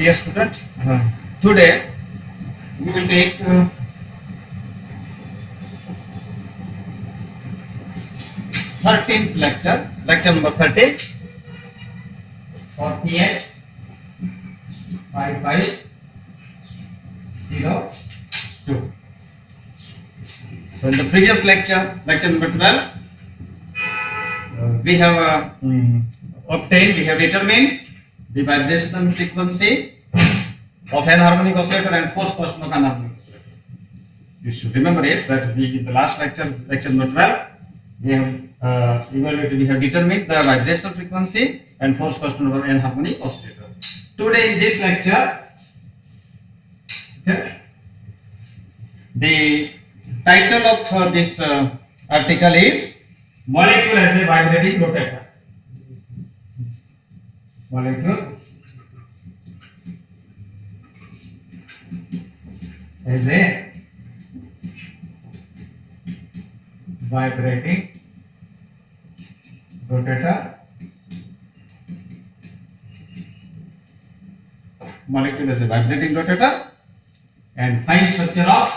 Dear student, today we will take 13th lecture, lecture number 13 for PH 5502. So in the previous lecture, lecture number 12, we have determined the vibrational frequency of enharmonic oscillator and force constant of enharmonic oscillator. You should remember it that we in the last lecture, lecture number 12, we have determined the vibrational frequency and force constant of enharmonic oscillator. Today in this lecture, the title of this article is Molecule as a Vibrating Rotator. Molecule as a vibrating rotator. Molecule as a vibrating rotator and fine structure of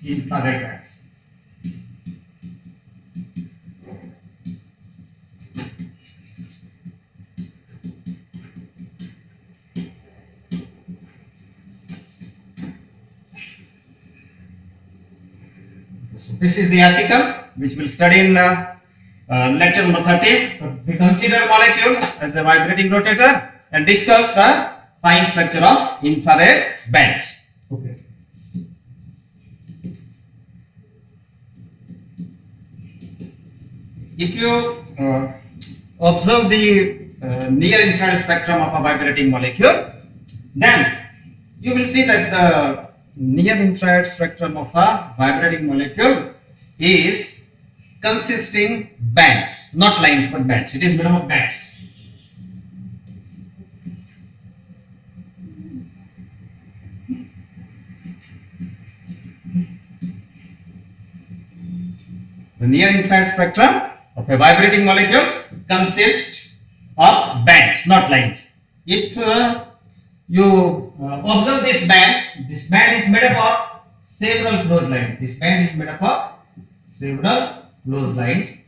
infrared bands. So this is the article which we'll study in lecture number 13. We consider molecule as a vibrating rotator and discuss the fine structure of infrared bands. Okay. If you observe the near infrared spectrum of a vibrating molecule, then you will see that the near infrared spectrum of a vibrating molecule is consisting bands, not lines but bands. It is made up of bands. The near infrared spectrum of a vibrating molecule consists of bands, not lines. If you observe this band is made up of several closed lines. This band is made up of several closed lines.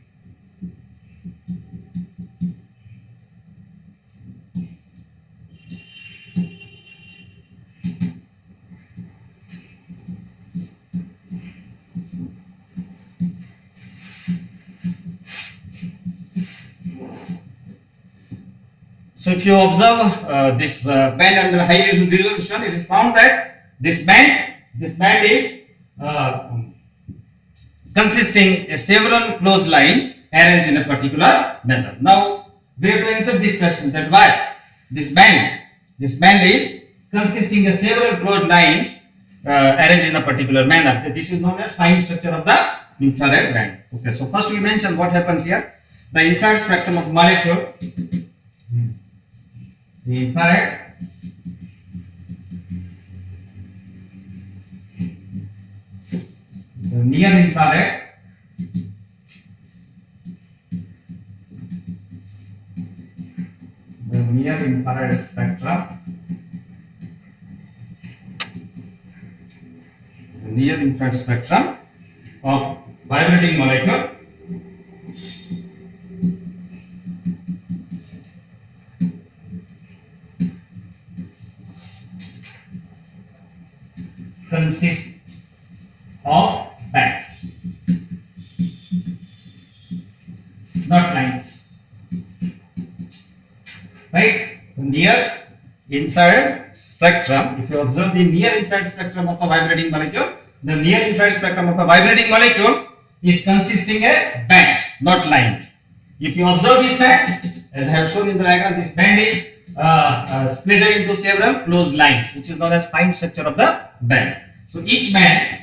So if you observe this band under high resolution, it is found that this band is consisting of several closed lines arranged in a particular manner. Now we have to answer this question, that why this band is consisting of several closed lines arranged in a particular manner. This is known as fine structure of the infrared band. Okay, so first we mention what happens here. The infrared spectrum of molecule. The infrared the near infrared spectrum, the near infrared spectrum of vibrating molecule consists of bands, not lines. Right? The near infrared spectrum, if you observe the near infrared spectrum of a vibrating molecule, the near infrared spectrum of a vibrating molecule is consisting of bands, not lines. If you observe this band, as I have shown in the diagram, this band is split into several closed lines, which is known as fine structure of the band. So each band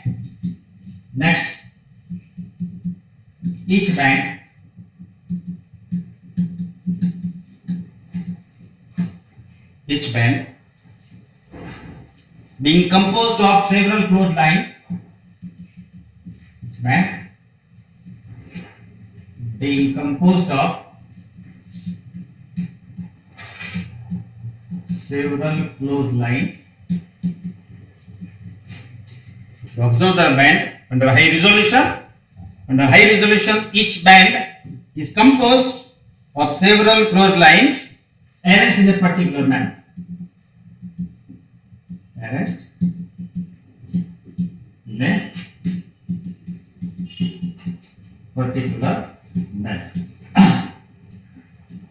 being composed of several closed lines, each band being composed of several close lines. You observe the band under high resolution. Under high resolution, each band is composed of several close lines arranged in a particular manner. Arranged in a particular manner.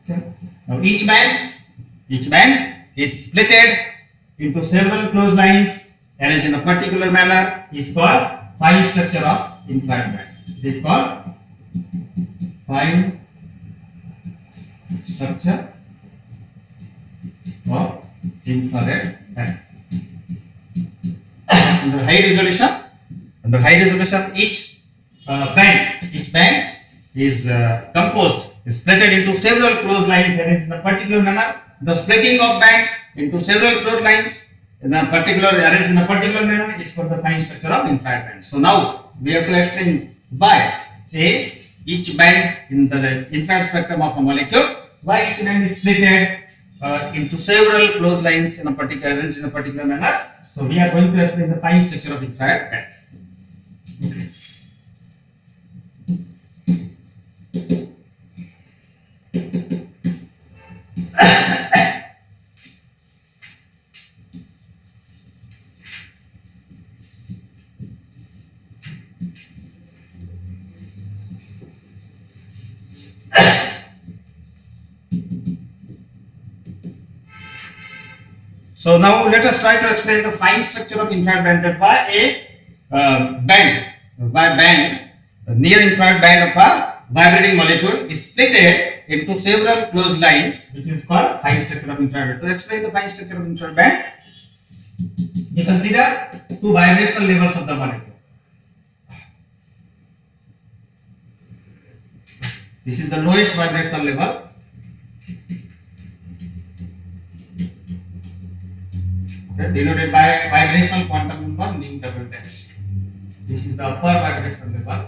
Okay. Now each band is splitted into several close lines arranged in a particular manner is called fine structure of infrared band. It is called fine structure of infrared band. Under high resolution, each band is composed, is split into several close lines arranged in a particular manner. The splitting of band into several close lines arranged in a particular manner is called the fine structure of infrared band. So now we have to explain why each band in the infrared spectrum of a molecule, why each band is split into several close lines arranged in a particular manner. So we are going to explain the fine structure of infrared bands. Okay. So now let us try to explain the fine structure of infrared band, that why a near infrared band of a vibrating molecule is split into several closed lines, which is called fine structure of infrared band. To explain the fine structure of infrared band, we consider two vibrational levels of the molecule. This is the lowest vibrational level. Okay, denoted by vibrational quantum number nu double dash. This is the upper vibrational level.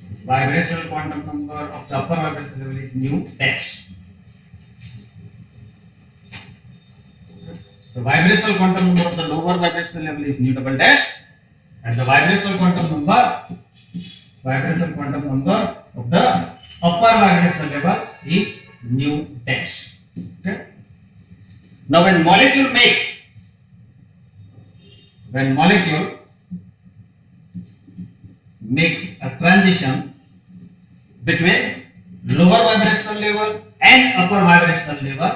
This vibrational quantum number of the upper vibrational level is nu dash. The vibrational quantum number of the lower vibrational level is nu double dash, and the vibrational quantum number of the upper vibrational level is nu dash. Okay. Now when molecule makes a transition between lower vibrational level and upper vibrational level,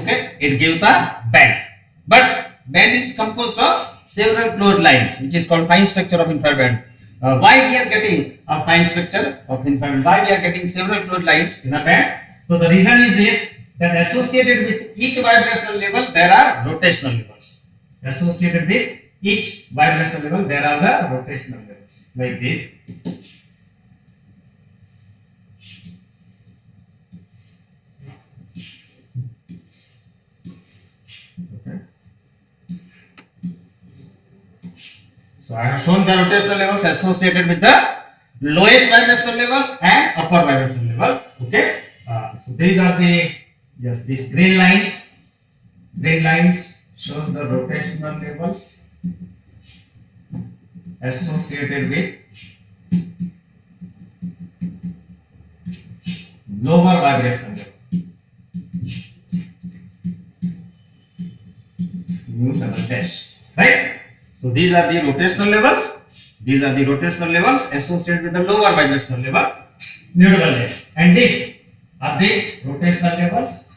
okay, it gives a band. But band is composed of several closed lines, which is called fine structure of infrared band. Why we are getting a fine structure of infrared band? Why we are getting several closed lines in a band? So the reason is this, that associated with each vibrational level there are rotational levels. Associated with each vibrational level there are the rotational levels, like this. Okay. So I have shown the rotational levels associated with the lowest vibrational level and upper vibrational level. Okay. So these are the these green lines. Green lines shows the rotational levels associated with lower vibrational level. Nu double dash. Right? So these are the rotational levels. These are the rotational levels associated with the lower vibrational level, nu double dash. And these are the rotational levels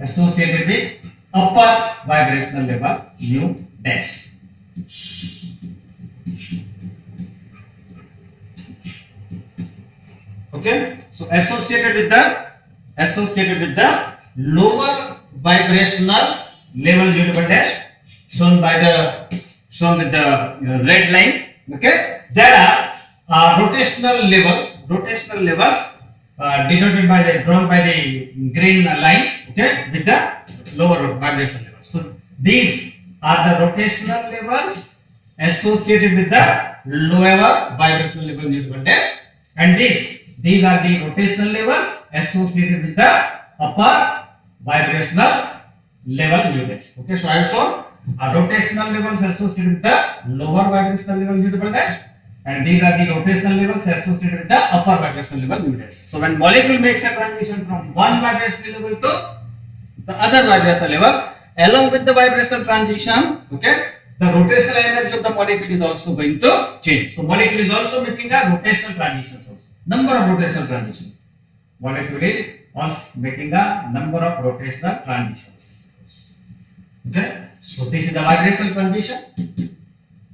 associated with upper vibrational level, nu dash. Okay, so associated with the lower vibrational level, nu double dash, shown with the red line. Okay, there are rotational levels denoted by drawn by the green lines, okay, with the lower vibrational levels. So these are the rotational levels associated with the lower vibrational level, nu double dash, And these are the rotational levels associated with the upper vibrational level nu dash. Okay, so I have shown rotational levels associated with the lower vibrational level nu double dash, and these are the rotational levels associated with the upper vibrational level nu dash. So when molecule makes a transition from one vibrational level to the other vibrational level, along with the vibrational transition, okay, the rotational energy of the molecule is also going to change. So molecule is also making a rotational transitions also. Number of rotational transitions. Molecule is also making a number of rotational transitions. Okay. So this is the vibrational transition.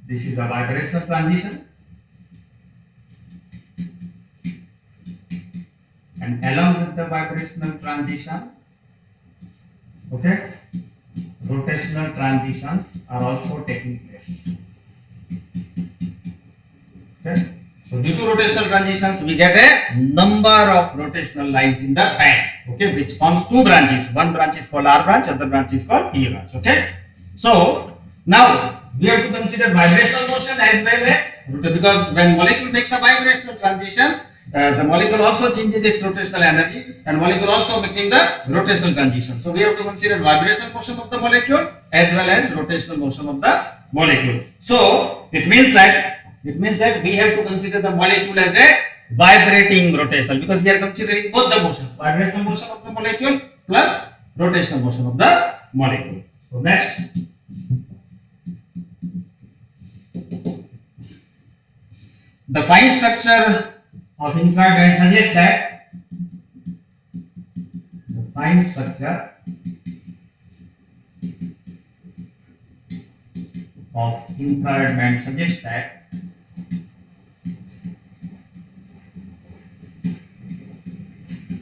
This is the vibrational transition. And along with the vibrational transition, okay, rotational transitions are also taking place. Okay. So due to rotational transitions, we get a number of rotational lines in the band, okay, which forms two branches. One branch is called R branch, other branch is called P branch. Okay. So now we have to consider vibrational motion as well as rotation, because when molecule makes a vibrational transition, the molecule also changes its rotational energy, and molecule also making the rotational transition. So we have to consider vibrational motion of the molecule as well as rotational motion of the molecule. So it means that we have to consider the molecule as a vibrating rotational, because we are considering both the motions, vibrational motion of the molecule plus rotational motion of the molecule. So next, the fine structure of infrared band suggests that the fine structure of infrared band suggests that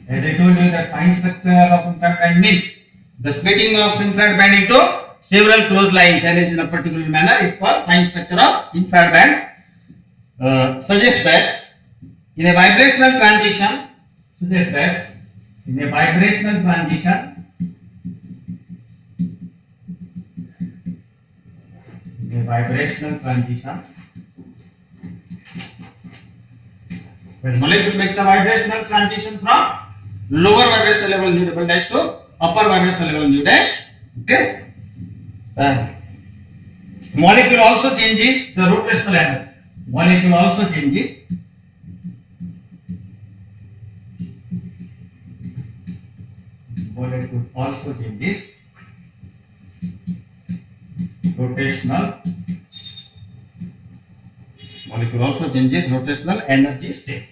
as I told you, that fine structure of infrared band means the splitting of infrared band into several closed lines arranged in a particular manner is called fine structure of infrared band. Suggests that in a vibrational transition, when molecule makes a vibrational transition from lower vibrational level nu double dash to upper vibrational level nu dash, okay, molecule also changes the rotational energy. Molecule also changes rotational energy state.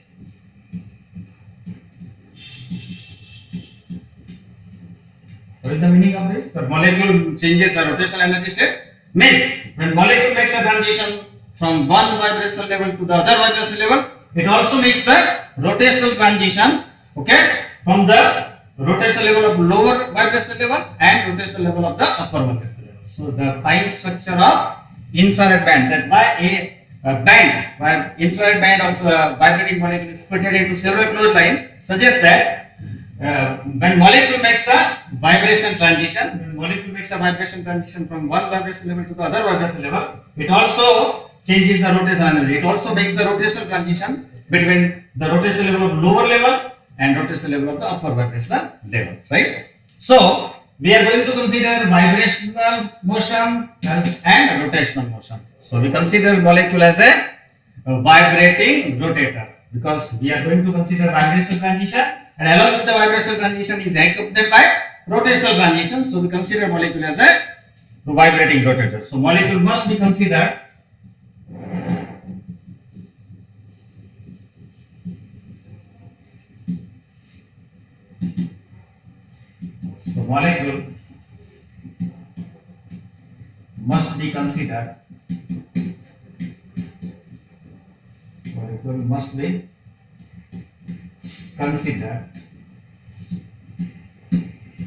What is the meaning of this? The molecule changes a rotational energy state means when molecule makes a transition from one vibrational level to the other vibrational level, it also makes the rotational transition, okay, from the rotational level of lower vibrational level and rotational level of the upper vibrational level. So the fine structure of infrared band, that by infrared band of vibrating molecule is split into several closed lines, suggests that when molecule makes a vibration transition from one vibrational level to the other vibrational level, it also changes the rotational energy. It also makes the rotational transition between the rotational level of lower level and rotational level of the upper vibrational level, right? So we are going to consider vibrational motion and rotational motion. So we consider molecule as a vibrating rotator, because we are going to consider vibrational transition, and along with the vibrational transition is accompanied by rotational transition. So we consider molecule as a vibrating rotator. So molecule must be considered molecule must be considered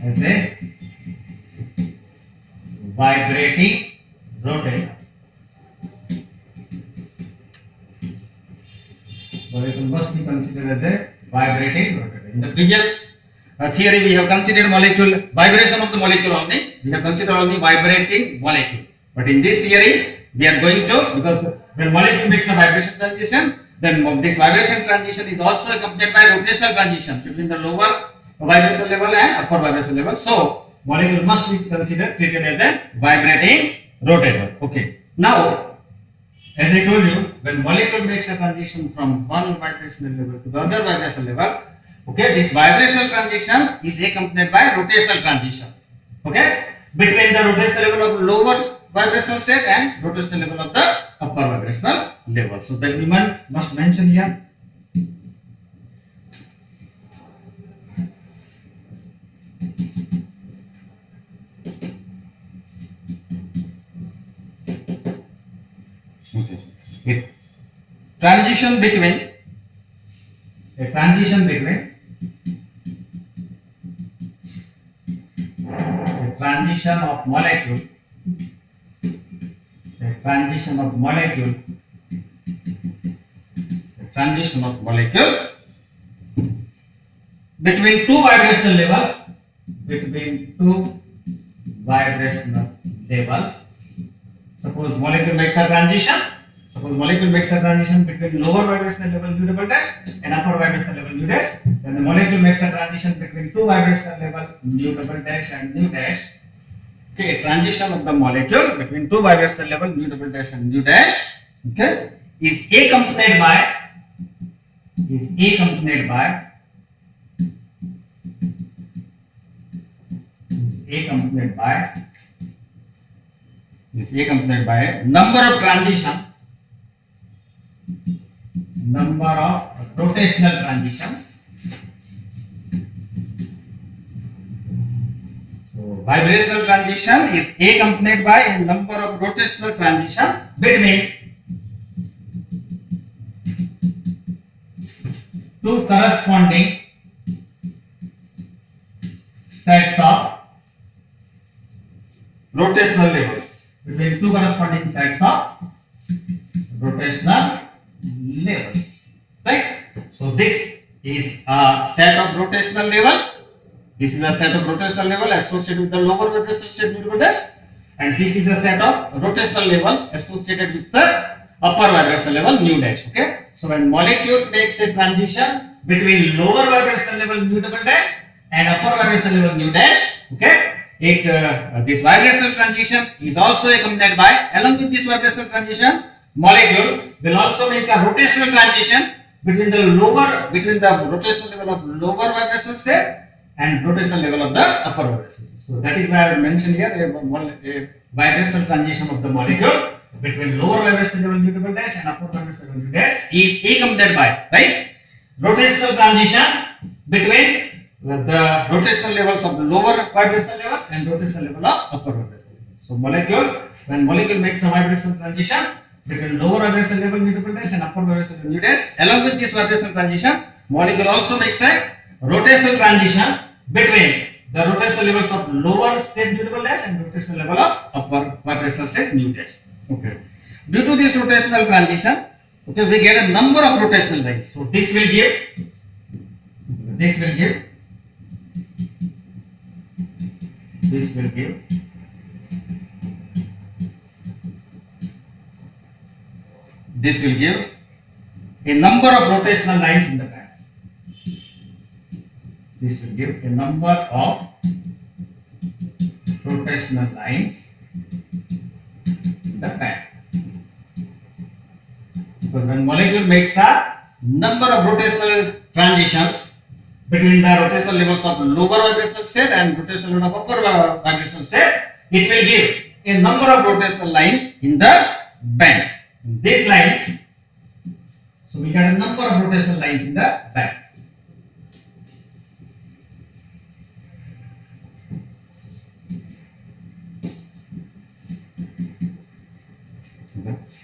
as a vibrating rotator. Molecule must be considered as a vibrating rotator. In the previous theory, we have considered molecule vibration of the molecule only. We have considered only vibrating molecule. But in this theory, we are going to, because when molecule makes a vibration transition, Then this vibration transition is also accompanied by rotational transition between the lower vibrational level and upper vibrational level. So molecule must be considered treated as a vibrating rotator. Okay. Now, as I told you, when molecule makes a transition from one vibrational level to the other vibrational level, okay, this vibrational transition is accompanied by rotational transition. Okay, between the rotational level of lower vibrational state and rotational level of the upper vibrational level. So that we must mention here. Okay. A transition between a transition between of molecule between two vibrational levels. Suppose molecule makes a transition between lower vibrational level u double dash and upper vibrational level u dash. Then the molecule makes a transition between two vibrational level mu double dash and mu dash. Okay, transition of the molecule between two vibrational level mu double dash and mu dash, okay, is accompanied by number of rotational transitions. So vibrational transition is accompanied by a number of rotational transitions between two corresponding sets of rotational levels. Right? So this is a set of rotational level. This is a set of rotational level associated with the lower vibrational state mu double dash, and this is a set of rotational levels associated with the upper vibrational level mu dash. Okay. So when molecule makes a transition between lower vibrational level mu double dash and upper vibrational level mu dash, okay, this vibrational transition is also accompanied by, along with this vibrational transition, molecule will also make a rotational transition between the rotational level of lower vibrational state and rotational level of the upper vibrational state. So that is why I mentioned here a vibrational transition of the molecule between lower vibrational level mu double dash and upper vibrational level mu dash is accompanied by, right, rotational transition between the rotational levels of lower vibrational level and rotational level of upper vibrational level. So when molecule makes a vibrational transition between lower vibrational level mu double dash and upper vibrational level mu dash, along with this vibrational transition, molecule also makes a rotational transition between the rotational levels of lower state mu double dash and rotational level of upper vibrational state mu dash. Okay. Due to this rotational transition, okay, we get a number of rotational lines. So this will give a number of rotational lines in the band. This will give a number of rotational lines in the band. Because when molecule makes a number of rotational transitions between the rotational levels of lower vibrational state and rotational level of upper vibrational state, it will give a number of rotational lines in the band. These lines, so we get a number of rotational lines in the band.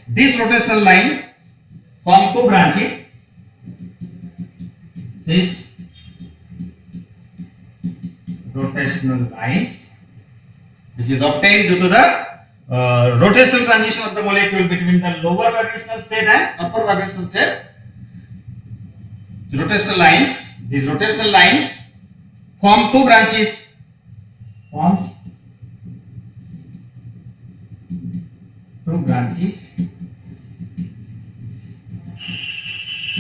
This rotational line form two branches. This rotational lines, which is obtained due to the rotational transition of the molecule between the lower vibrational state and upper vibrational state. These rotational lines form two branches.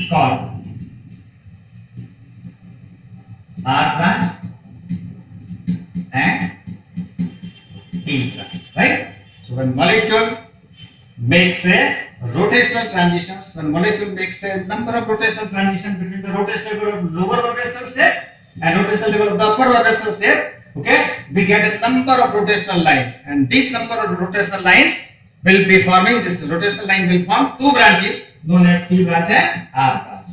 called R branch and P branch, right? So when molecule makes a rotational transitions, when molecule makes a number of rotational transitions between the rotational level of lower vibrational state and rotational level of the upper vibrational state, okay, we get a number of rotational lines, and this number of rotational lines will be forming, this rotational line will form two branches known as P branch and R branch.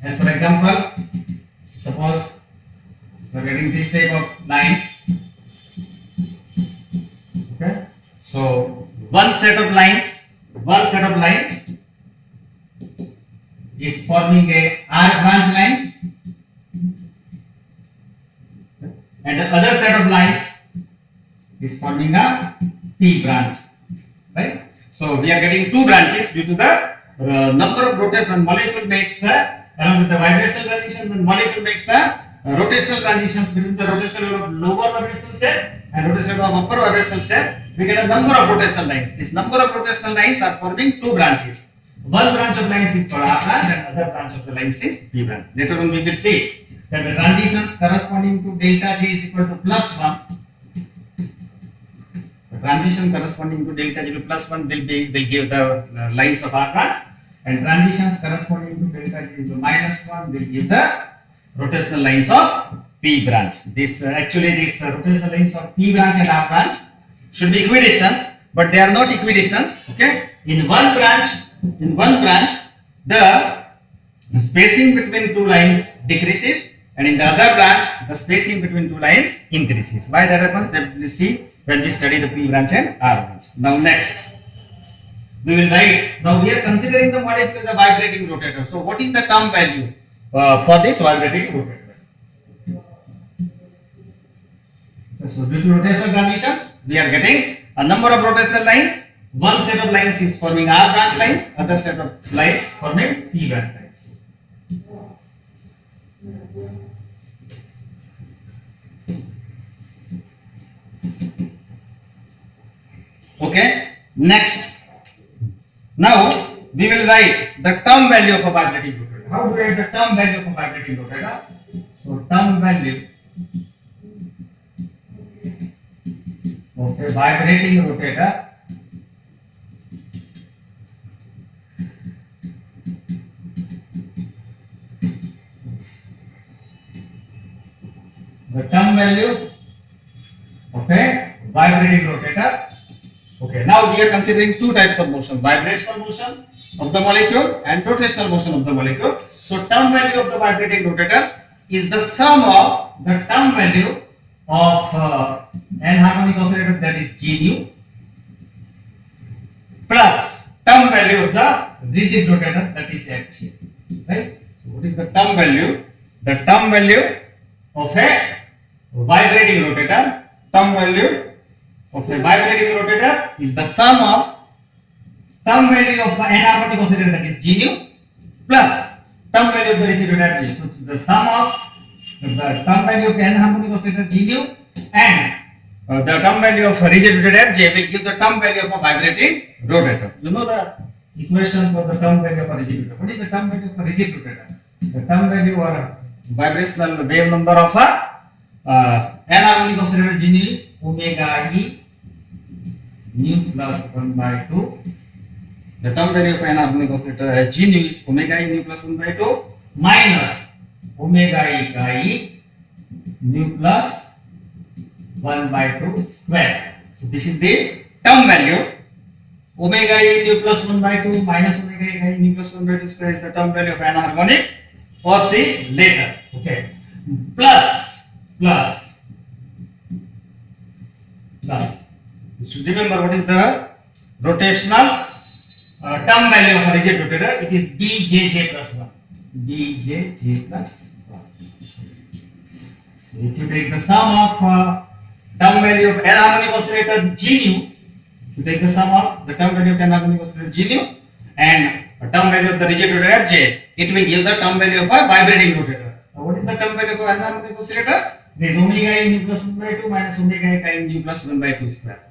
As for example, suppose we are getting this type of lines. Okay, so one set of lines is forming a R branch lines, and the other set of lines is forming a P branch, right? So we are getting two branches due to the number of rotations when molecule makes along with the vibrational transition, when molecule makes rotational transitions between the rotational level of lower vibrational state and rotational level of upper vibrational state, we get a number of rotational lines. This number of rotational lines are forming two branches. One branch of lines is called R branch and other branch of the lines is P branch. Later on we will see that the transitions corresponding to delta G is equal to +1. The transition corresponding to delta G +1 will give the lines of R branch, and transitions corresponding to delta G -1 will give the rotational lines of P branch. This rotational lines of P branch and R branch should be equidistant, but they are not equidistant. Okay, in one branch, the spacing between two lines decreases, and in the other branch, the spacing between two lines increases. Why that happens? That we will see when we study the P branch and R branch. Now next, we will write. Now we are considering the molecule as a vibrating rotator. So what is the term value for this vibrating rotator? So due to rotational transitions, we are getting a number of rotational lines. One set of lines is forming R branch lines, other set of lines forming P branch lines. Okay, next. Now we will write the term value of a vibrating rotator. How to write the term value of a vibrating rotator? So term value of a vibrating rotator vibrating rotator. Okay, now we are considering two types of motion: vibrational motion of the molecule and rotational motion of the molecule. So term value of the vibrating rotator is the sum of the term value of anharmonic oscillator, that is G nu, plus term value of the rigid rotator, that is H. Right? So what is the term value? The term value of a vibrating rotator. Term value of a vibrating rotator is the sum of term value of anharmonic oscillator, that is G nu, plus term value of the rigid rotator. So the sum of the term value of anharmonic oscillator G nu and the term value of rigid rotator J will give the term value of a vibrating rotator. You know the equation for the term value of a rigid rotator. What is the term value of a rigid rotator? The term value or vibrational wave number of a anharmonic oscillator G nu is omega E nu plus 1 by 2. The term value of anharmonic oscillator G nu is omega E nu plus 1 by 2 minus omega E chi E nu plus 1 by 2 square. So this is the term value. Omega E nu plus 1 by 2 minus omega E chi E nu plus 1 by 2 square is the term value of anharmonic oscillator. Okay. Plus. You should remember what is the rotational term value of a rigid rotator. It is BJJ plus 1. BJJ plus 1. So if you take the sum of term value of anharmonic oscillator G nu, if you take the sum of the term value of anharmonic oscillator G nu and the term value of the rigid rotator Fj, it will give the term value of a vibrating rotator. Now what is the term value of anharmonic oscillator? It is omega E nu plus 1 by 2 minus omega E chi E nu plus 1 by 2 square,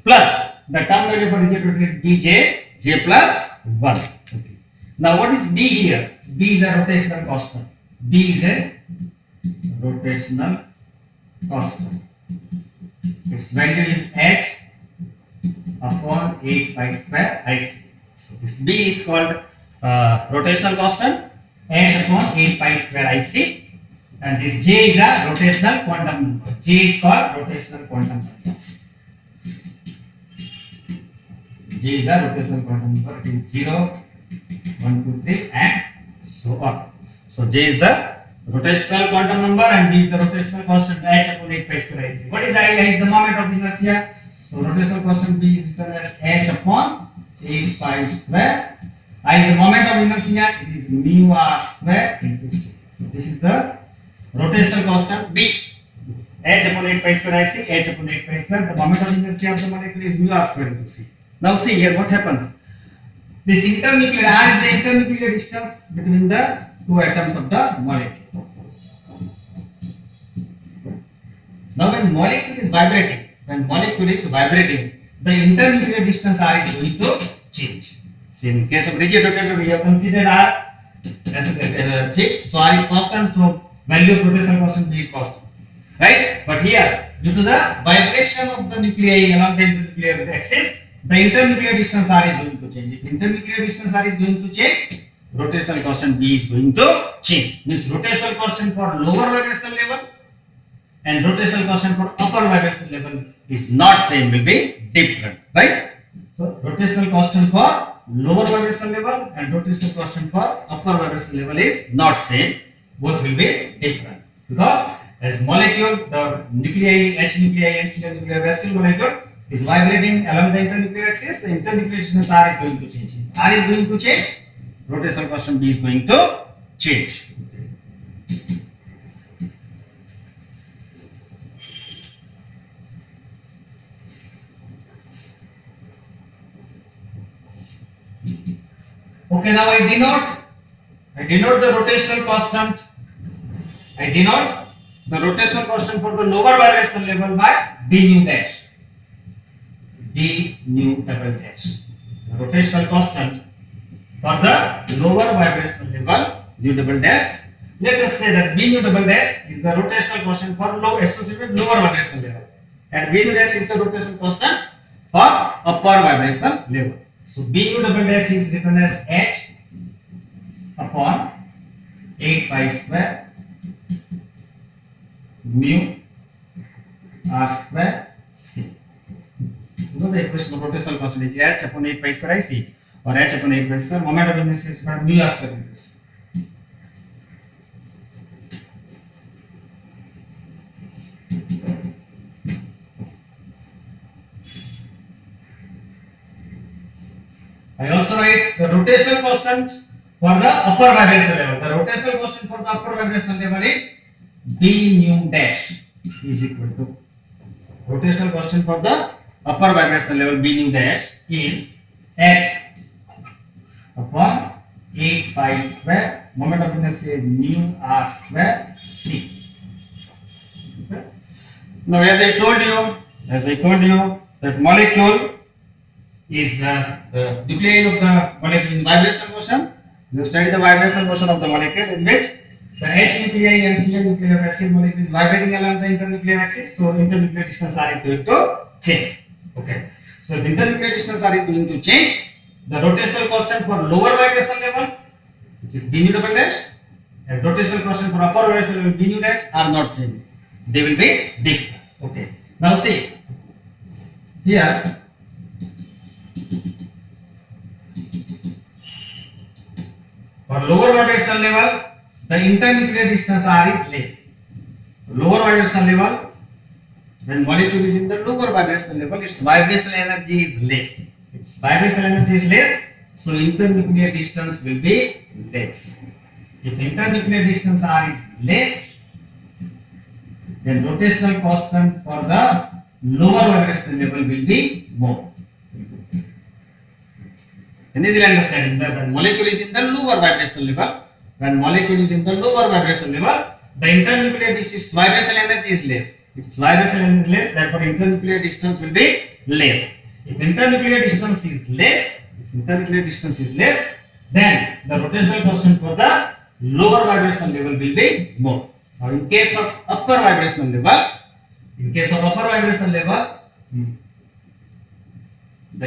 plus the term value of a rigid rotator is Bj J plus 1. Okay. Now what is B here? B is a rotational constant. B is a rotational constant. Its value is h upon 8 pi square IC. So this B is called rotational constant, h upon 8 pi square IC. And this J is a rotational quantum number. J is called rotational quantum number. J is a rotational quantum number. It is 0, 1, 2, 3 and so on. So J is the rotational quantum number and B is the rotational constant h upon 8 pi square IC. What is I? I is the moment of inertia. So rotational constant B is written as h upon 8 pi square. I is the moment of inertia. It is mu r square into c. So this is the rotational constant B. H upon 8 pi square IC, h upon 8 pi square. The moment of inertia of the molecule is mu r square into c. Now see here what happens. This internuclear r is the internuclear distance between the two atoms of the molecule. Now when molecule is vibrating, the internuclear distance r is going to change. See, in case of rigid rotator, we have considered r as fixed, so r is constant, so value of rotational constant B is constant, right? But here, due to the vibration of the nuclei along the internuclear axis, the internuclear distance r is going to change. If internuclear distance r is going to change, rotational constant B is going to change. Means rotational constant for lower vibrational level and rotational constant for upper vibrational level is not same, will be different, right? So rotational constant for lower vibrational level and rotational constant for upper vibrational level is not same. Both will be different because as molecule, the nuclei, H nuclei and C nuclei vessel molecule is vibrating along the internuclear axis. The internuclear distance r is going to change. R is going to change. Rotational constant B is going to change. Okay, now I denote the rotational constant. I denote the rotational constant for the lower vibrational level by d nu dash. D nu double dash. The rotational constant for the lower vibrational level nu double dash. Let us say that b nu double dash is the rotational constant for low associated lower vibrational level, and b nu dash is the rotational constant for upper vibrational level. So b nu double dash is written as h upon 8 pi square mu r square c. So the equation of rotational constant is h upon 8 pi square IC or h upon 8 pi square. Moment of inertia is equal to mu r square into c. I also write the rotational constant for the upper vibrational level. The rotational constant for the upper vibrational level is d nu dash is equal to rotational constant for the upper vibrational level b nu dash is h upon 8 pi square. Moment of inertia is mu r square c. Okay. Now as I told you that molecule is the nuclei of the molecule in vibrational motion. You study the vibrational motion of the molecule in which the H nuclei and Cl nuclei of acid molecule is vibrating along the internuclear axis. So internuclear distance r is going to change. Okay. So if internuclear distance r is going to change, the rotational constant for lower vibrational level, which is b nu double dash, and rotational constant for upper vibrational level b nu dash are not same. They will be different. Okay. Now see here. For lower vibrational level, the internuclear distance r is less. Lower vibrational level, when molecule is in the lower vibrational level, its vibrational energy is less. Its vibrational energy is less, so internuclear distance will be less. If internuclear distance r is less, then rotational constant for the lower vibrational level will be more. And easily understanding that when molecule is in the lower vibrational level, the internuclear distance vibrational energy is less. If its vibrational energy is less, therefore internuclear distance will be less. If internuclear distance is less, internuclear distance is less, then the rotational constant for the lower vibrational level will be more. Now, in case of upper vibrational level, the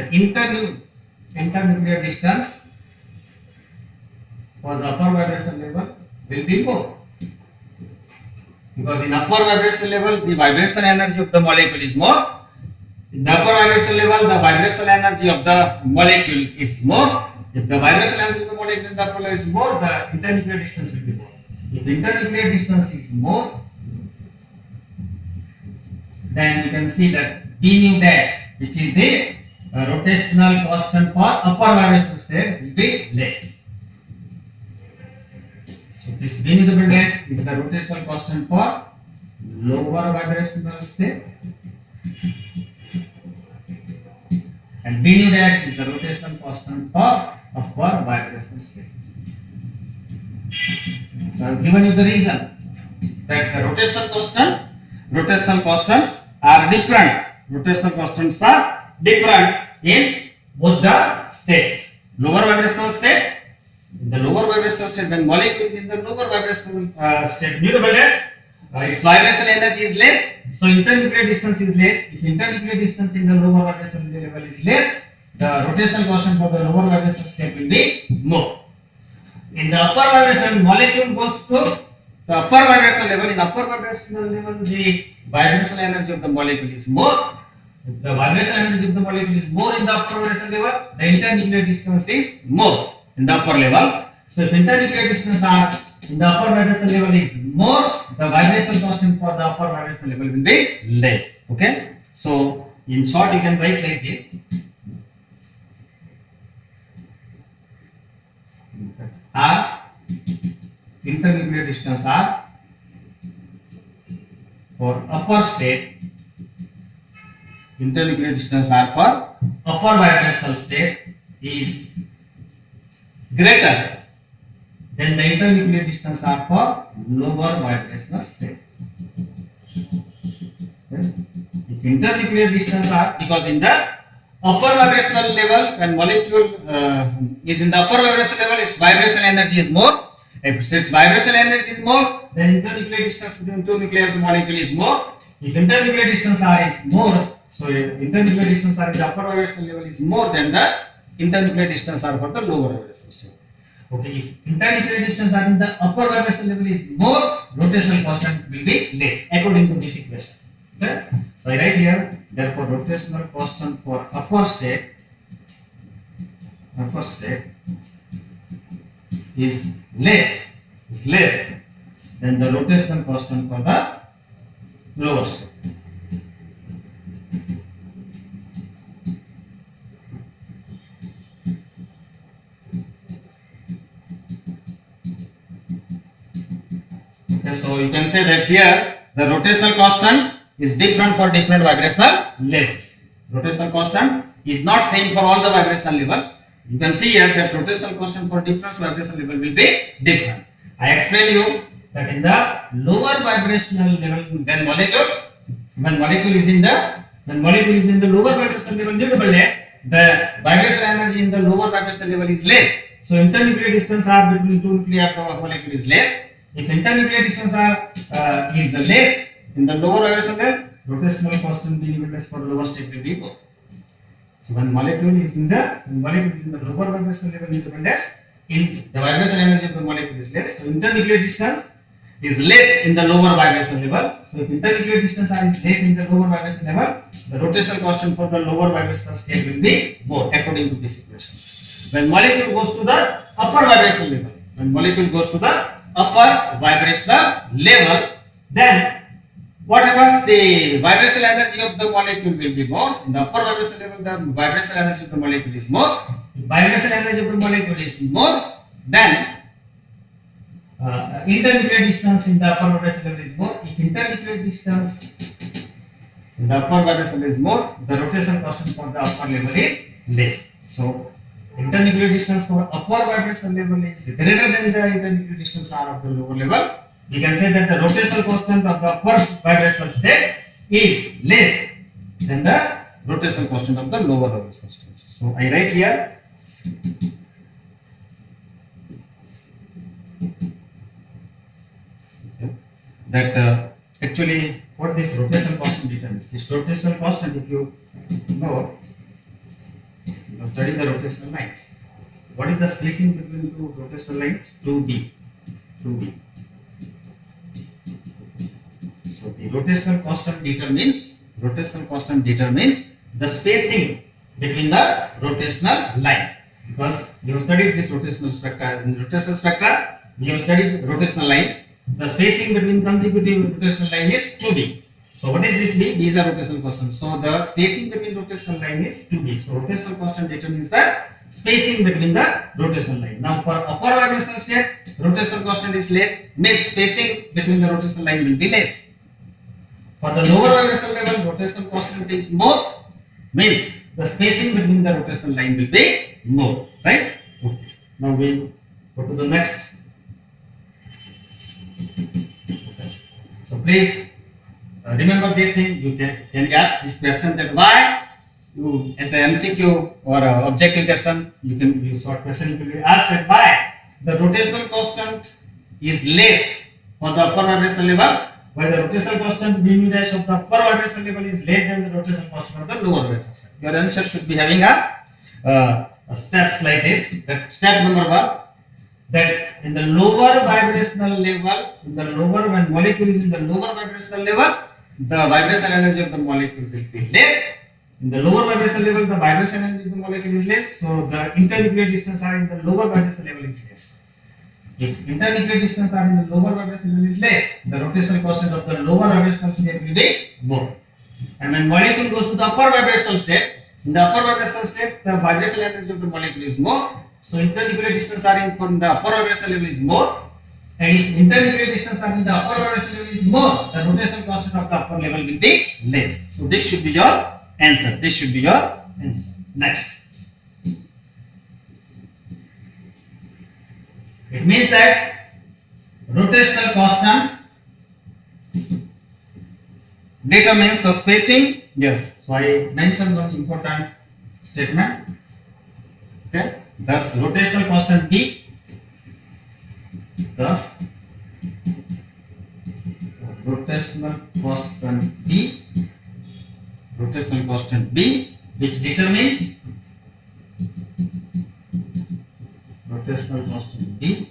internuclear distance for the upper vibrational level will be more. Because in upper vibrational level, the vibrational energy of the molecule is more. In the upper vibrational level, the vibrational energy of the molecule is more. If the vibrational energy of the molecule in the upper level is more, the internuclear distance will be more. If internuclear distance is more, then you can see that d nu dash, which is the rotational constant for upper vibrational state, will be less. So this d nu double dash is the rotational constant for lower vibrational state, and d nu dash is the rotational constant for upper vibrational state. So I have given you the reason that the rotational constants are different. Rotational constants are different in both the states. Lower vibrational state, in the lower vibrational state, when molecule is in the lower vibrational state, nu double dash, its vibrational energy is less, so internuclear distance is less. If internuclear distance in the lower vibrational level is less, the rotational constant for the lower vibrational state will be more. In the upper vibrational, molecule goes to the upper vibrational level. In upper vibrational level, the vibrational energy of the molecule is more. If the vibrational energy of the molecule is more in the upper vibrational level, the internuclear distance is more in the upper level. So if internuclear distance are in the upper vibrational level is more, the vibrational constant for the upper vibrational level will be less. Okay. So in short, you can write like this. R internuclear distance R for upper state, internuclear distance R for upper vibrational state is greater than the internuclear distance R for lower vibrational state. Okay. If internuclear distance R, because in the upper vibrational level, when molecule is in the upper vibrational level, its vibrational energy is more. If its vibrational energy is more, then internuclear distance between two nuclei of the molecule is more. If internuclear distance R is more, so internuclear distance R in the upper vibrational level is more than the internuclear distance R for the lower vibrational state. Okay, if internuclear distance R in the upper vibrational level is more, rotational constant will be less according to this equation. Okay, so I write here, therefore rotational constant for upper state is less than the rotational constant for the lower state. Okay, so you can say that here the rotational constant is different for different vibrational levels. Rotational constant is not same for all the vibrational levels. You can see here that rotational constant for different vibrational level will be different. I explained you that in the lower vibrational level, when molecule is in the lower vibrational level, nu double dash, the vibrational energy in the lower vibrational level is less. So internuclear distance R between two nuclei of the molecule is less. If internuclear distance R is less in the lower vibrational level, rotational constant d nu double dash for the lower state will be more. So when molecule is in the lower vibrational level, nu double dash, in the vibrational energy of the molecule is less. So internuclear distance is less in the lower vibrational level. So if internuclear distance R is less in the lower vibrational level, the rotational constant for the lower vibrational state will be more according to this equation. When molecule goes to the upper vibrational level, then what happens? The vibrational energy of the molecule will be more. In the upper vibrational level, the vibrational energy of the molecule is more. If vibrational energy of the molecule is more, then internuclear distance in the upper vibrational level is more. If internuclear distance in the upper vibrational level is more, the rotation constant for the upper level is less. So internuclear distance for upper vibrational level is greater than the internuclear distance R of the lower level. We can say that the rotational constant of the upper vibrational state is less than the rotational constant of the lower vibrational state. So I write here That actually what this rotational constant determines. This rotational constant, if you know, you have studied the rotational lines. What is the spacing between two rotational lines? 2b. 2b. So the rotational constant determines the spacing between the rotational lines. Because you have studied this rotational spectra. In rotational spectra, you have studied rotational lines. The spacing between consecutive rotational line is 2b. So what is this b? These are rotational constants. So the spacing between rotational line is 2b. So rotational constant determines the spacing between the rotational line. Now for upper vibrational state, rotational constant is less, means spacing between the rotational line will be less. For the lower vibrational level, rotational constant is more, means the spacing between the rotational line will be more, right? Okay. Now we go to the next. Okay. So please remember this thing. You can ask this question that why you, as an MCQ or objective question, you can use short question. You can ask that why the rotational constant is less for the upper vibrational level, while the rotational constant mu dash of the upper vibrational level is less than the rotational constant of the lower vibrational level. Your answer should be having a steps like this. That step number 1, that in the lower vibrational level, when molecule is in the lower vibrational level, the vibrational energy of the molecule will be less. In the lower vibrational level, the vibrational energy of the molecule is less, so the internuclear distance are in the lower vibrational level is less. If internuclear distance are in the lower vibrational level is less, the rotational constant of the lower vibrational state will be more. And when molecule goes to the upper vibrational state, in the upper vibrational state, the vibrational energy of the molecule is more, so internuclear distance are in the upper vibrational level is more. And if internuclear distance are in the upper vibrational level is more, the rotational constant of the upper level will be less. So this should be your answer. This should be your answer. Next. It means that rotational constant determines the spacing. Yes. So I mentioned one important statement. Okay. Thus rotational constant B. Thus rotational constant B. Rotational constant B, which determines rotational constant B,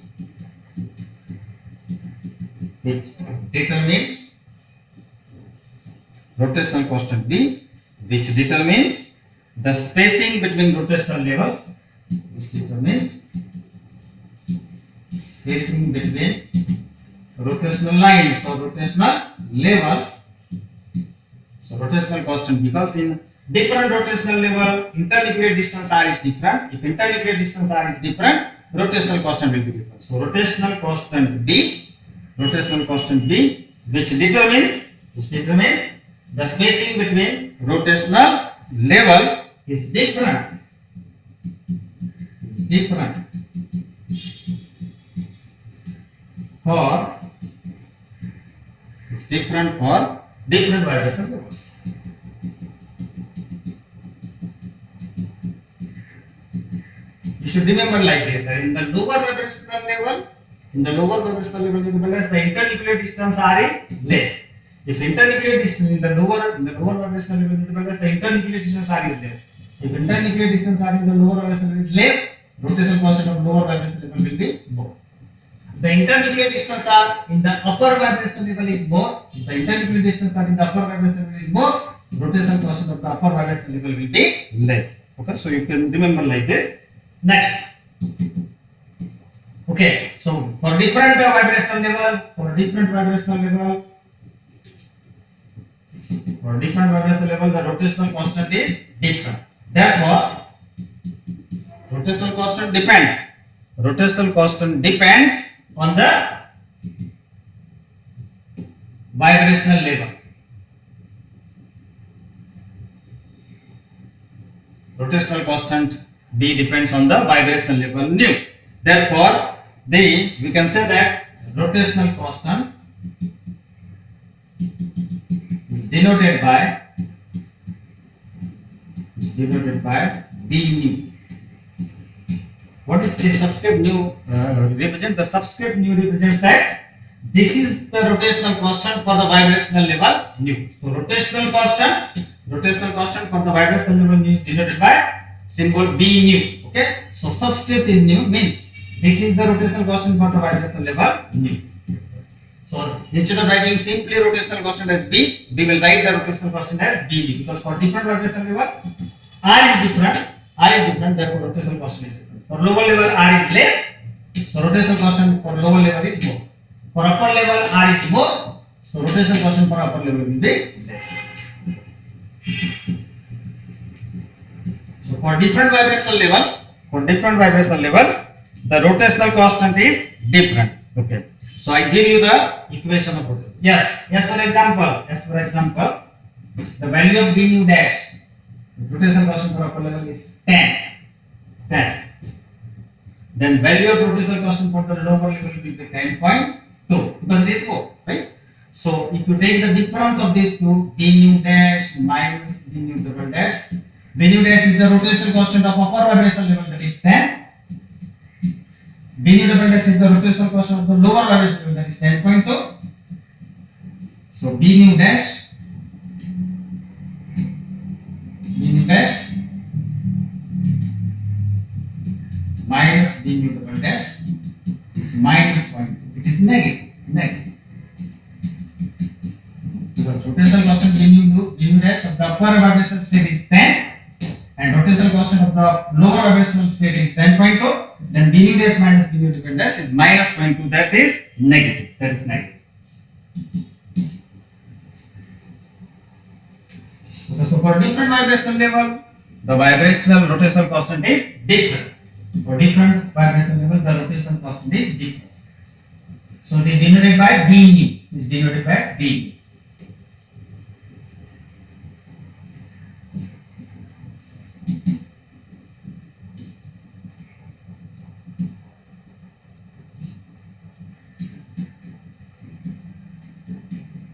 which determines rotational constant B, which determines the spacing between rotational levels, which determines spacing between rotational lines or rotational levels. So rotational constant, because in different rotational level, internuclear distance R is different. If internuclear distance R is different, rotational constant will be different. So rotational constant B, which determines the spacing between rotational levels is different. For different vibrational levels. You should remember like this, that in the lower vibrational level, the internuclear distance R is less. If internuclear distance in the lower vibrational level, the internuclear distance R is less. If internuclear distance R in the lower vibrational level is less, rotational constant of lower vibrational level will be more. The internuclear distance R in the upper vibrational level is more. If the internuclear distance R in the upper vibrational level is more, rotational constant of the upper vibrational level will be less. Okay, so you can remember like this. Next. Okay, so for different vibrational level, the rotational constant is different. Therefore, rotational constant depends on the vibrational level. Rotational constant B depends on the vibrational level nu. Therefore, we can say that rotational constant is denoted by B nu. What is this subscript nu represent? The subscript nu represents that this is the rotational constant for the vibrational level nu. So rotational constant for the vibrational level nu is denoted by symbol B nu. Okay. So subscript is nu means this is the rotational constant for the vibrational level nu. So instead of writing simply rotational constant as B, we will write the rotational constant as B nu, because for different vibrational level R is different, therefore rotational constant is different. For lower level R is less, so rotational constant for lower level is more. For upper level R is more, so rotational constant for upper level will be less. So for different vibrational levels, the rotational constant is different. Okay. So I give you the equation of rotation. Yes. For example, the value of B nu dash, rotational constant for upper level is 10. Then value of rotational constant for the lower level will be 10.2, because it is more, right? So if you take the difference of these two, B nu dash minus B nu double dash, B nu dash is the rotational constant of upper vibrational level, that is 10. B nu double dash is the rotational constant of the lower vibrational level, that is 10.2. So B nu dash minus B nu double dash is minus 0.2. It is negative. Because rotational constant B nu dash of the upper vibrational state is 10 and rotational constant of the lower vibrational state is 10.2. Then B nu dash minus B nu double dash is minus 0.2. That is negative. So for different vibrational level, the vibrational rotational constant is different. For different vibrational level, the rotational constant is different. So it is denoted by B nu.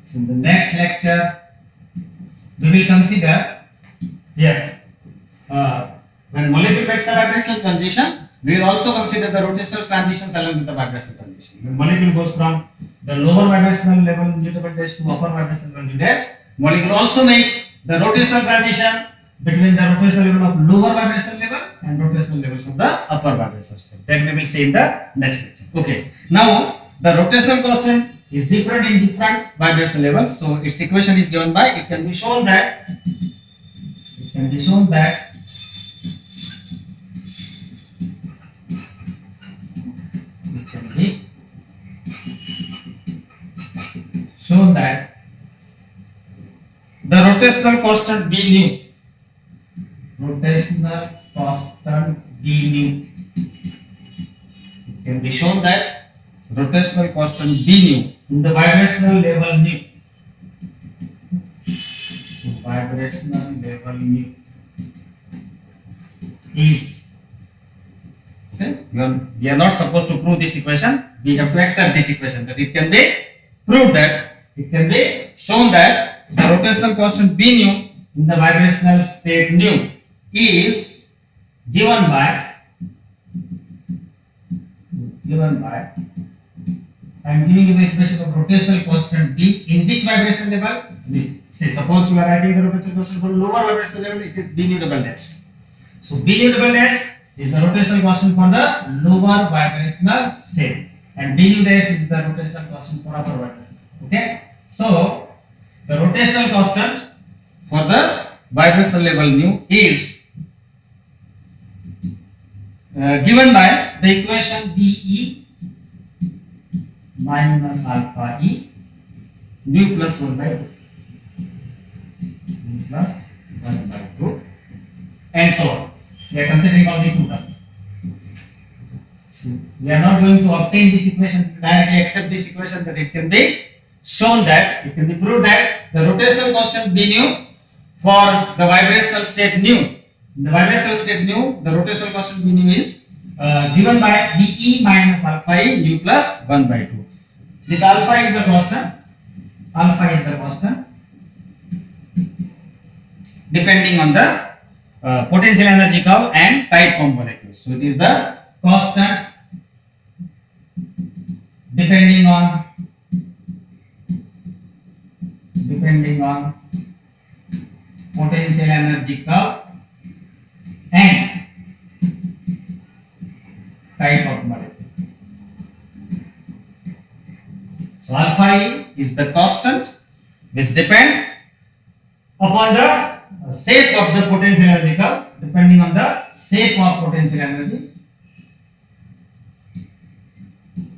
So in the next lecture, we will consider, when molecule makes a vibrational transition, we will also consider the rotational transitions along with the vibrational transition. When molecule goes from the lower vibrational level nu double dash to upper vibrational level nu dash, molecule also makes the rotational transition between the rotational level of lower vibrational level and rotational levels of the upper vibrational state. That we will see in the next lecture. Okay. Now the rotational constant is different in different vibrational levels. So its equation is given by, it can be shown that the rotational constant B nu, it can be shown that rotational constant B nu in the vibrational level nu is, okay, we are not supposed to prove this equation, we have to accept this equation, that it can be proved, that it can be shown that the rotational constant B nu in the vibrational state nu is given by I am giving you the expression of rotational constant B in which vibrational level? Say suppose you are writing the rotational constant for lower vibrational level, it is B nu double dash. So B nu double dash is the rotational constant for the lower vibrational state and B nu dash is the rotational constant for upper vibrational. Okay. So the rotational constant for the vibrational level nu is given by the equation BE minus alpha E nu plus 1 by 2 and so on. We are considering only two terms. So we are not going to obtain this equation directly, accept this equation, that it can be shown that, it can be proved that the rotational constant B nu for the vibrational state nu, in the vibrational state nu, the rotational constant B nu is given by BE minus alpha E nu plus 1 by 2. This alpha is the constant depending on the potential energy curve and tight form molecules. So it is the constant depending on potential energy curve and type of molecule. So alpha E is the constant which depends upon the shape of the potential energy curve, depending on the shape of potential energy.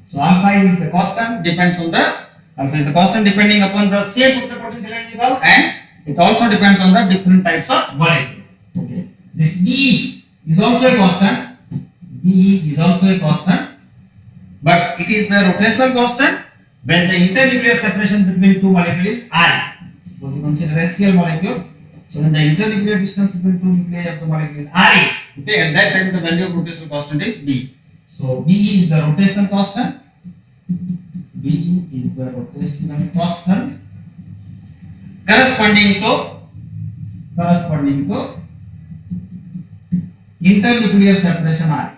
So alpha E is the constant, depends on the alpha is the constant depending upon the shape of the potential energy curve, and it also depends on the different types of molecule. Okay. This B is also a constant. B is also a constant, but it is the rotational constant when the internuclear separation between two molecules is R. Suppose you consider a Cl molecule. So when the internuclear distance between two nuclei of the molecule is Re, okay, at that time the value of rotational constant is B. So B is the rotational constant. B is the rotational constant corresponding to internuclear separation R.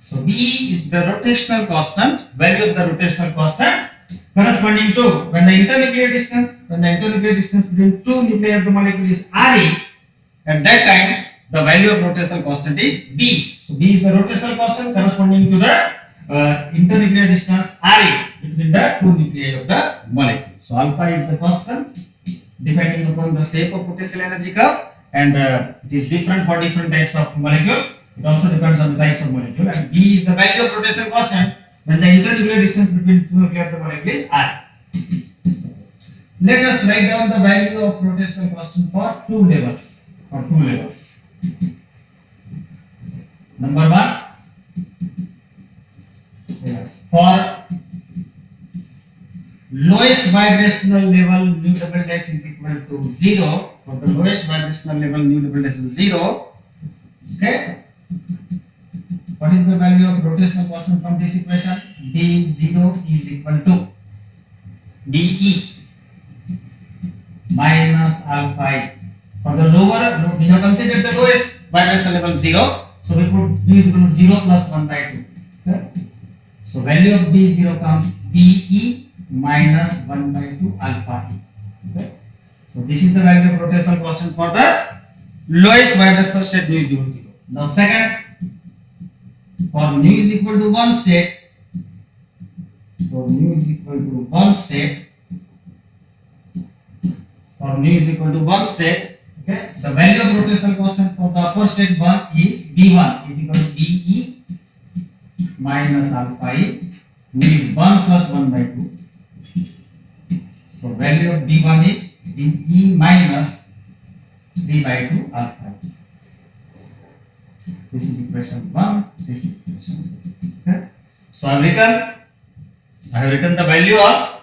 So B is the rotational constant, value of the rotational constant corresponding to when the internuclear distance between two nuclei of the molecule is Re, at that time the value of rotational constant is B. So B is the rotational constant corresponding to the internuclear distance Re between the two nuclei of the molecule. So alpha is the constant depending upon the shape of potential energy curve, and it is different for different types of molecule. It also depends on the types of molecule, and B is the value of rotational constant when the internuclear distance between two nuclei of the molecule is R. Let us write down the value of rotational constant for two levels. Number one, yes, for lowest vibrational level nu double dash is equal to 0. For the lowest vibrational level nu double dash is 0. Okay. What is the value of rotational constant from this equation? D0 is equal to dE minus alpha I. For the lower, we have considered the lowest vibrational level 0. So we put D is equal to 0 plus 1 by 2. Okay. So value of D0 comes dE minus 1 by 2 alpha E. Okay. So this is the value of rotational constant for the lowest vibrational state nu is equal to 0. Now second, for nu is equal to one state, okay, the value of rotational constant for the upper state 1 is B1 is equal to dE minus alpha E, nu is 1 plus 1 by 2. So value of B1 is dE minus 3 by 2 alpha E. This is equation 1, this is equation 2. Okay. So I have written the value of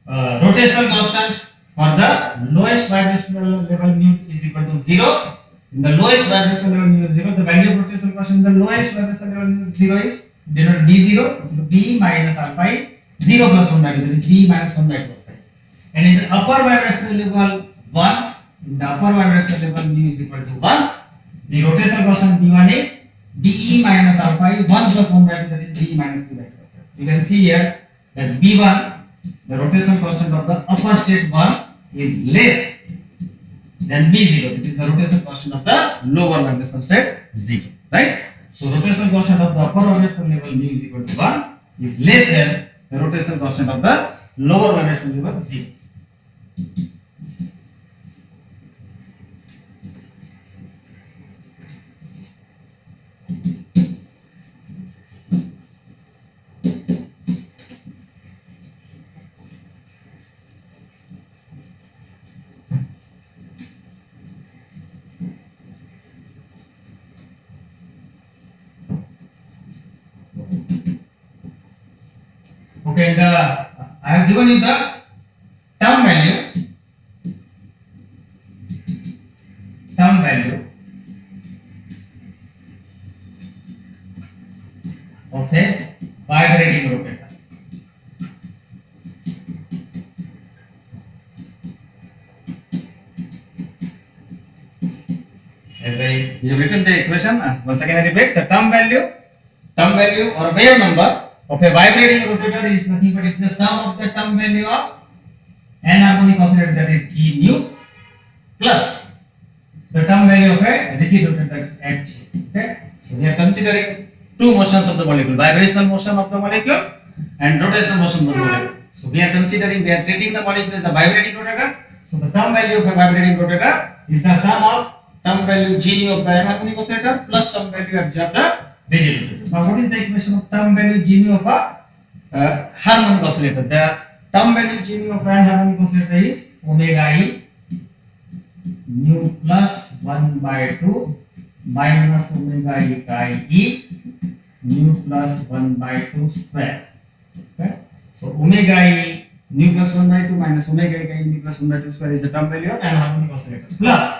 rotational constant for the lowest vibrational level nu is equal to 0. In the lowest vibrational level nu is 0, the value of rotational constant in the lowest vibrational level nu is 0 is denoted D0 is B minus alpha I, 0 plus 1 by 2, that is B minus 1 by 2. And in the upper vibrational level 1, in the upper vibrational level nu is equal to 1. The rotational constant B1 is dE minus alpha I, 1 plus 1 by 2, that is B minus 2 by 2. You can see here that B1, the rotational constant of the upper state 1 is less than B0, which is the rotational constant of the lower vibrational state 0. Right? So rotational constant of the upper vibrational level nu is equal to 1 is less than the rotational constant of the lower vibrational level 0. Okay, I have given you the term value of a vibrating rotator. as I you have written the equation. Once again I repeat, the term value or wave number of a vibrating rotator is nothing but it's the sum of the term value of anharmonic oscillator, that is G nu, plus the term value of a rigid rotator H. Okay, so we are considering two motions of the molecule, vibrational motion of the molecule and rotational motion of the molecule. So we are treating the molecule as a vibrating rotator. So the term value of a vibrating rotator is the sum of term value G nu of the anharmonic oscillator plus term value F G of the rigid rotator. Now what is the equation of term value G nu of a harmonic oscillator? The term value G nu of an harmonic oscillator is omega E nu plus 1 by 2 minus omega E chi E nu plus 1 by 2 square. Okay, so omega E nu plus 1 by 2 minus omega E chi E nu plus 1 by 2 square is the term value of an harmonic oscillator, plus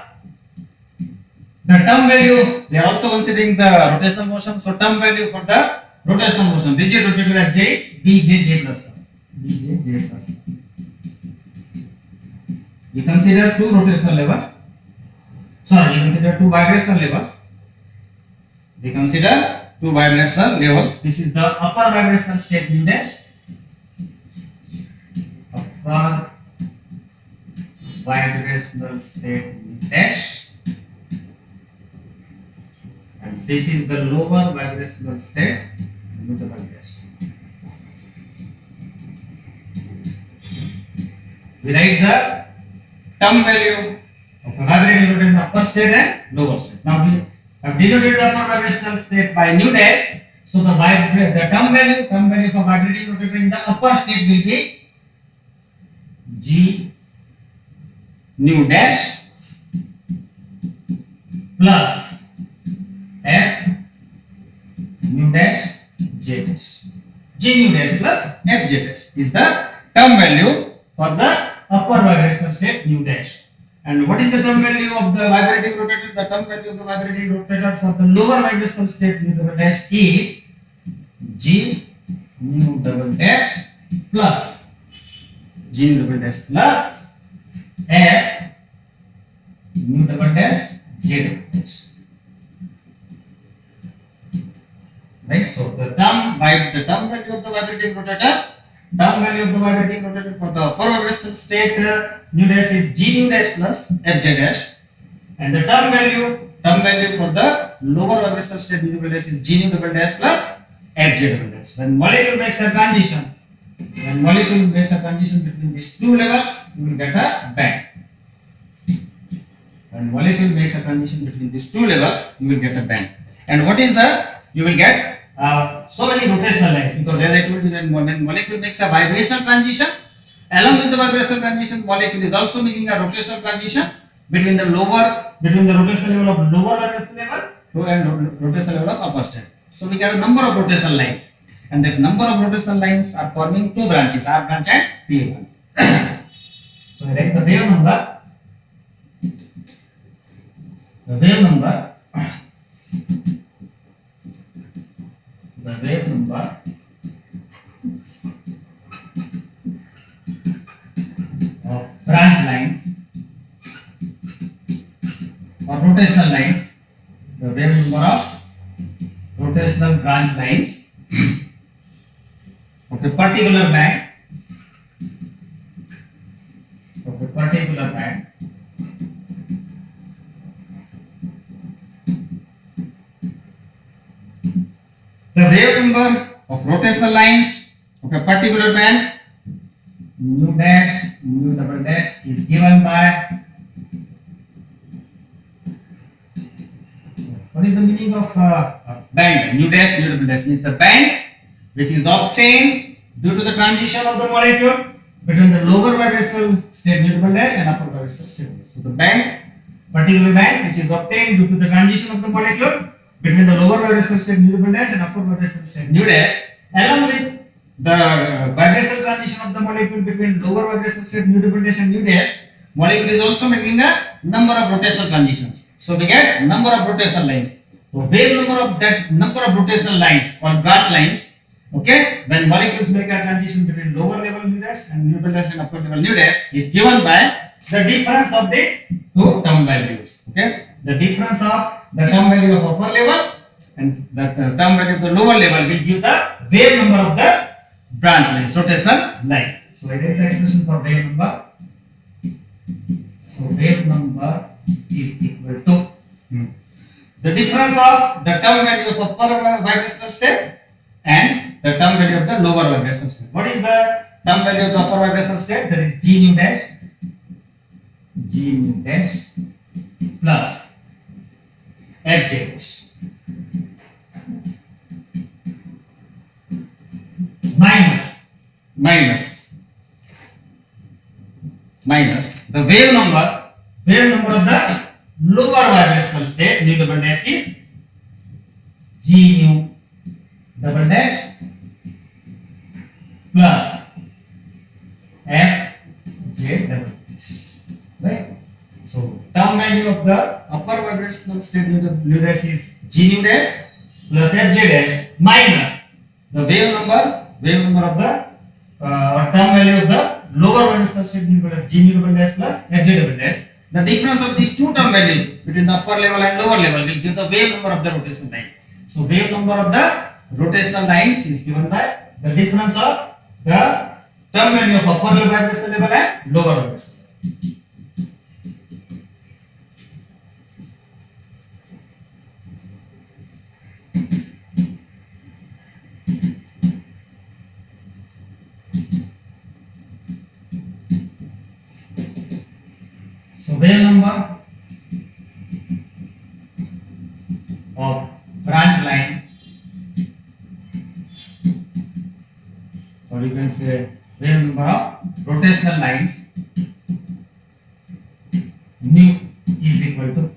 the term value, we are also considering the rotational motion. So term value for the rotational motion, rigid rotator J is BJJ plus 1. BJJ plus 1. We consider two rotational levels. Sorry, we consider two vibrational levels. This is the upper vibrational state nu dash. Upper vibrational state nu dash. And this is the lower vibrational state nu double dash. We write the term value of a vibrating rotator in the upper state and lower state. Now we have denoted the upper vibrational state by nu dash. So the term value for vibrating rotator in the upper state will be G nu dash plus F nu dash J dash. G nu dash plus F J dash is the term value for the upper vibrational state nu dash. And what is the term value of the vibrating rotator? The term value of the vibrating rotator for the lower vibrational state nu double dash is G nu double dash plus G nu double dash plus F nu double dash J double dash. Right, so the term value of the vibrating rotator for the upper vibrational state nu dash is G nu dash plus F J dash, and the term value for the lower vibrational state nu double dash is G nu double dash plus F J double dash. When molecule makes a transition between these two levels, you will get a band. When molecule makes a transition between these two levels, you will get a band. And what is the you will get so many rotational lines, because as I told you that when molecule makes a vibrational transition, along with the vibrational transition, molecule is also making a rotational transition between the rotational level of lower vibrational level and rotational level of upper state. So we get a number of rotational lines, and that number of rotational lines are forming two branches, R branch and P branch. So we write the wave number of branch lines or rotational lines, the wave number of rotational branch lines of a particular band the wave number of rotational lines of a particular band nu dash nu double dash is given by, what is the meaning of band? Nu dash nu double dash means the band which is obtained due to the transition of the molecule between the lower vibrational state nu double dash and upper vibrational state. So the particular band which is obtained due to the transition of the molecule between the lower vibrational state nu double dash and upper vibrational state nu dash, along with the vibrational transition of the molecule between lower vibrational state nu double dash and nu dash, molecule is also making a number of rotational transitions. So we get number of rotational lines. So wave number of rotational lines called branch lines, okay, when molecules make a transition between lower level nu dash and nu double dash and upper level nu dash is given by the difference of these two term values. Okay, the difference of the term value of upper level and the term value of the lower level will give the wave number of the branch lines, rotational lines. So I get the expression for wave number. So wave number is equal to the difference of the term value of upper vibrational state and the term value of the lower vibrational state. What is the term value of the upper vibrational state? That is G nu dash plus Fj dash minus the wave number of the lower vibrational state nu double dash is G nu double dash plus Fj double dash, right? So term value of the upper vibrational state nu dash is G nu dash plus Fj dash minus the wave number of the term value of the lower vibrational state nu dash G nu double dash plus Fj double dash. The difference of these two term values between the upper level and lower level will give the wave number of the rotational line. So wave number of the rotational lines is given by the difference of the term value of upper vibrational level and lower vibrational level. So wave number of branch line, or you can say wave number of rotational lines nu is equal to,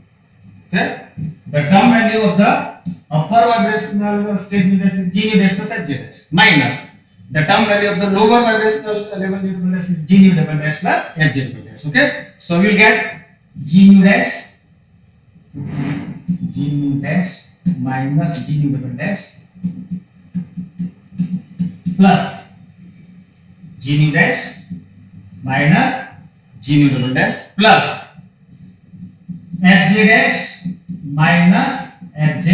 okay, the term value of the upper vibrational state nu dash is G nu dash plus Fj dash minus the term value of the lower vibrational level nu double dash is G nu double dash plus Fj double dash. Okay, so we will get G nu dash minus G nu double dash plus G nu dash minus G nu double dash plus Fj dash minus Fj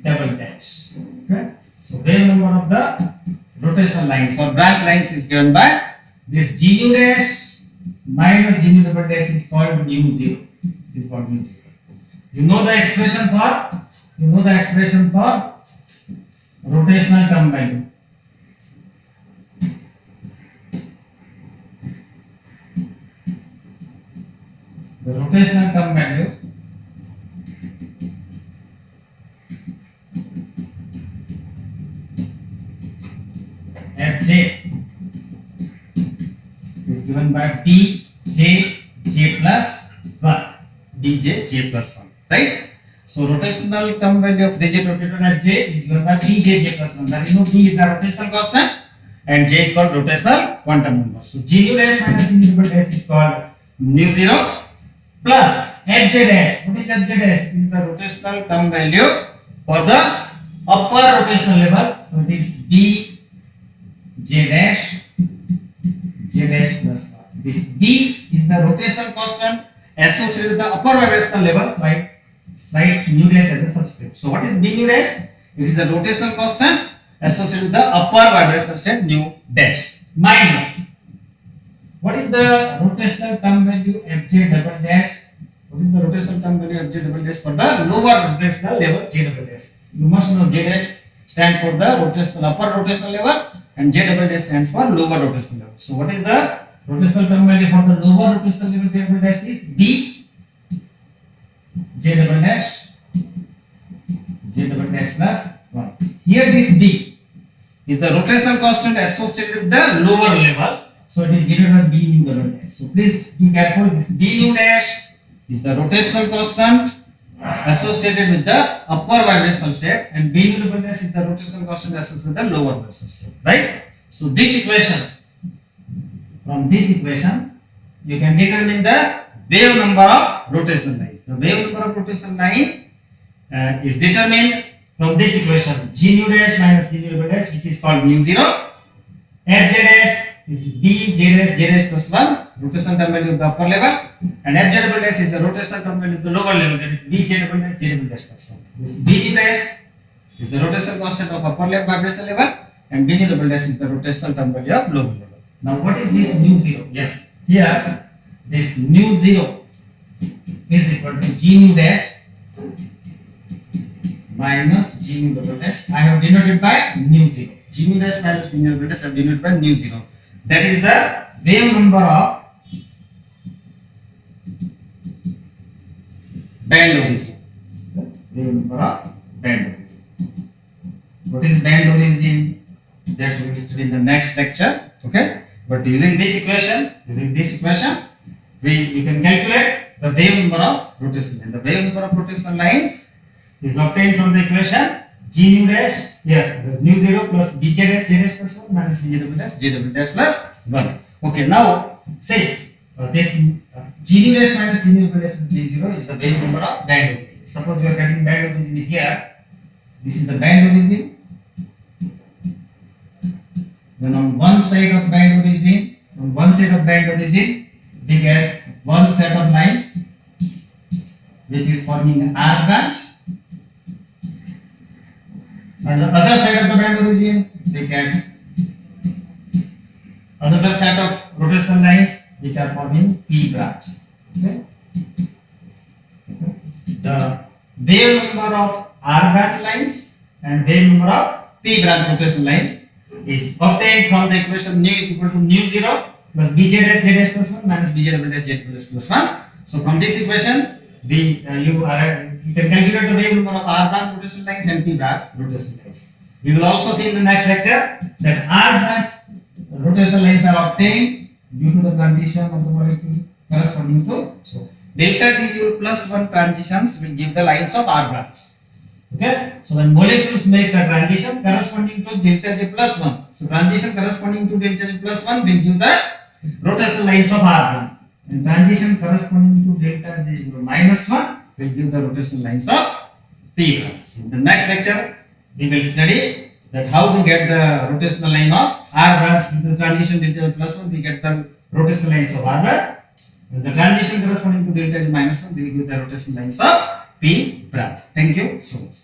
double dash. Okay, so wave number of the rotational lines or branch lines is given by this G nu dash minus G nu double dash is called nu zero. It is called nu zero. You know the expression for rotational term value. The rotational term value Fj is given by dj plus 1. dj plus 1, right? So rotational term value of rigid rotator Fj is given by dj plus 1. That is no, d is a rotational constant and j is called rotational quantum number. So G nu dash minus G nu double dash is called nu zero plus Fj dash. What is Fj dash? It is the rotational term value for the upper rotational level. So it is b j dash plus 1. This b is the rotational constant associated with the upper vibrational level. So I write nu dash as a subscript. So what is b nu dash? It is the rotational constant associated with the upper vibrational state nu dash minus what is the rotational term value Fj double dash? What is the rotational term value Fj double dash for the lower rotational level J double dash? You must know J dash stands for the rotational upper rotational level and J double dash stands for lower rotational level. So what is the rotational term value for the lower rotational level J double dash is b J double dash plus 1. Here this b is the rotational constant associated with the lower level. So it is given by b nu double dash. So please be careful. This b nu dash is the rotational constant associated with the upper vibrational state and b nu double dash is the rotational constant associated with the lower vibrational state. Right? So this equation, from this equation, you can determine the wave number of rotational lines. The wave number of rotational line is determined from this equation G nu dash minus G nu double dash, which is called mu zero, FZ is BZ plus 1, rotational term value of the upper level, and FZ is the rotational term value of the lower level, that is BZ plus 1. This BD is the rotational constant of upper level vibrational level, and BD is the rotational term value of lower level. Now, what is this nu zero? Yes, here this nu zero is equal to G nu dash minus G nu double dash. I have denoted by nu zero. G nu dash minus G nu double dash I have denoted by nu zero. That is the wave number of band origin. Wave number of band origin. What is band origin? That we will study in the next lecture. Okay. But using this equation, we can calculate the wave number of rotational lines. The wave number of rotational lines is obtained from the equation G nu dash, yes, nu zero plus B Z dash plus 1 minus B Z dash plus 1. Okay, now say this G nu dash minus G nu dash plus G zero is the wave number of band origin. Suppose you are getting band origin here. This is the band origin. Then on one side of band origin, we get one set of lines which is forming an R branch. On the other side of the band origin, we get another set of rotational lines which are forming P branch. Okay. The wave number of R branch lines and wave number of P branch rotational lines is obtained from the equation nu is equal to nu zero plus bj dash plus 1 minus bj dash plus 1. So from this equation, you can calculate the wave number of R branch rotational lines and P branch rotational lines. We will also see in the next lecture that R branch rotational lines are obtained due to the transition of the molecule corresponding to, so delta G0 plus 1 transitions will give the lines of R branch. Okay, so when molecules makes a transition corresponding to delta G plus 1, so transition corresponding to delta G plus 1 will give the rotational lines of R branch, and transition corresponding to delta G0 minus 1 will give the rotational lines of P branches. In the next lecture, we will study that how we get the rotational line of R branch. With the transition delta G plus 1, we get the rotational lines of R branch, and the transition corresponding to delta G minus 1 will give the rotational lines of P branch. Thank you so much.